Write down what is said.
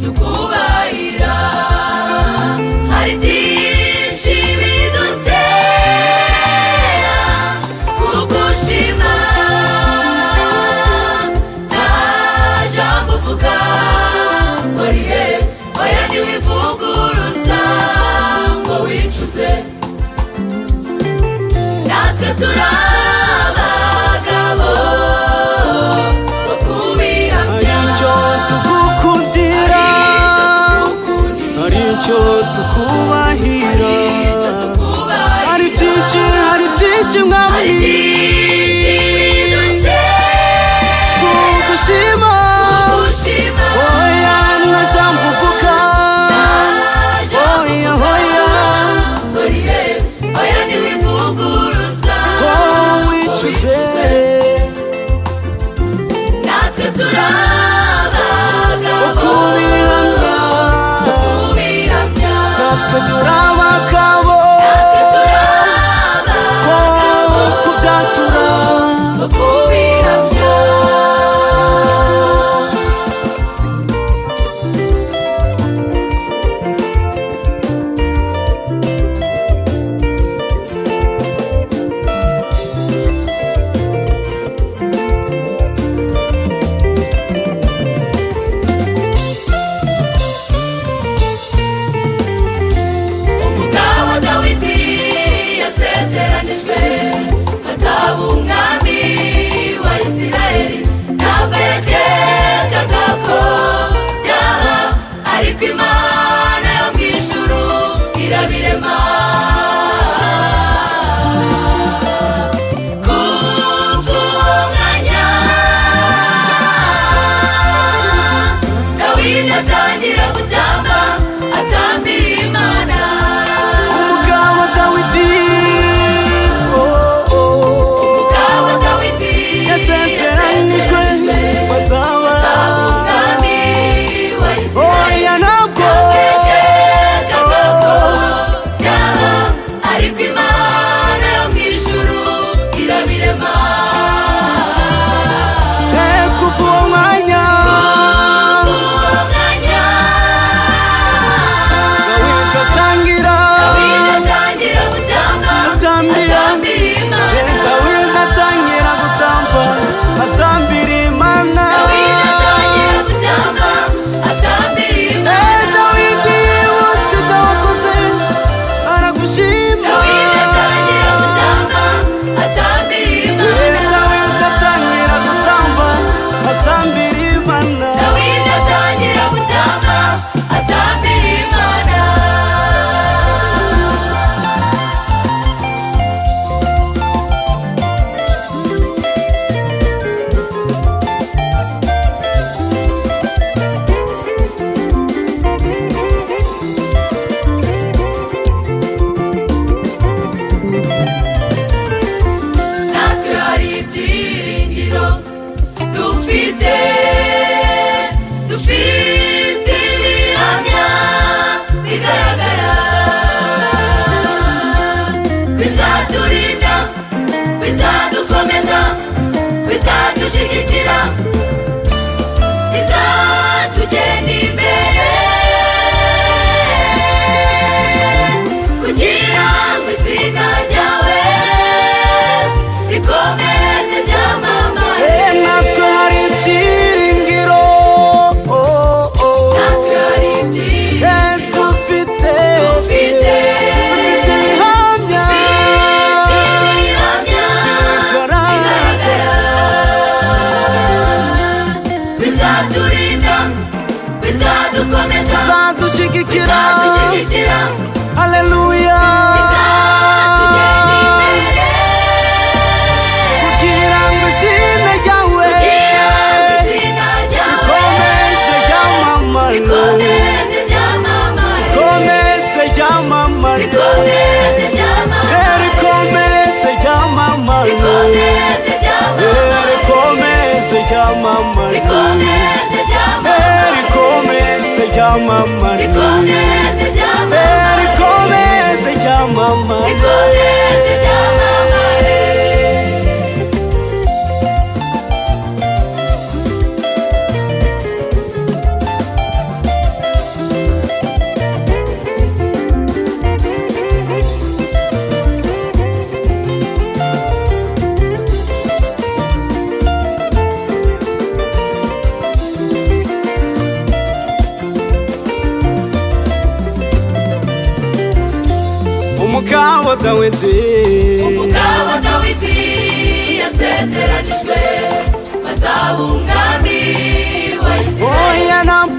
tukubahira. Hari byinshi bidutera kugushima, nta jambo uvuga ngo rihere, oya ntiwivuguruza ngo wicuze. Natwe turi abagabo bo kubihamya, hari icyo tukubahira, hari byinshi mwami kugushima, oya nta jambo uvuga, oya ntiwivuguruza ngo wicuze. natwe turi abagabo kubihamya, natwe turi abagabo kubyatura kubihamya. Umugabo Dawidi yasezeranijwe azaba umwami wa Isirayeli, ntabwo yakekaga ko byaba, ariko Imana yo mu ijuru irabirema. Kumva uwo mwanya Dawidi atangira gutamba, atambira Imana. umugabo Dawidi, Umugabo Dawidi yasezeranijwe bazaba, umwami wa Isirayeli, oya ntabwo yakekaga ko byaba, ariko Imana yo mu ijuru irabirema. kuva uwo mwanya Uwo mwanya Dawidi atangira Dawidi atangira gutamba, atambira, atambira Imana. Dawidi atangira gutamba atambira Imana, Dawidi atangira gutamba, atambira Imana. Dawidi yibutse ibyo wakoze aragushima, Dawidi atangira gutamba, atambira Imana. Dawidi atangira gutamba atambira Imana. Dawidi atangira gutamba, atambira Imana. Natwe hari ibyiringiro dufite, dufite ibihamya bigaragara, bizaturinda, bizadukomeza, bizadushyigikira, bizatugenda imbere, kugira ngo izina ryawe rikomeze ryamamare. Natwe hari ibyiringiro, Natwe hari ibyiringiro dufite dufite, ibihamya dufite ibihamya bigaragara, bizaturinda, bizadukomeza, bizadushyigikira, bizadushyigikira, haleluya, bizatugenda imbere, kugira ngo izina ryawe kugira ngo izina ryawe rikomeze ryamamare, rikomeze ryamamare, rikomeze ryamamare, rikomeze ryamamare, rikomeze ryamamare, rikomeze ryamamare, rikomeze ryamamare, rikomeze ryamamare, rikomeze ryamamare, rikomeze ryamamare, rikomeze ryamamare. rikomeze ryamamare. umugabo Dawidi yasezeranijwe azaba umwami wa Isirayeli. Oya ntabwo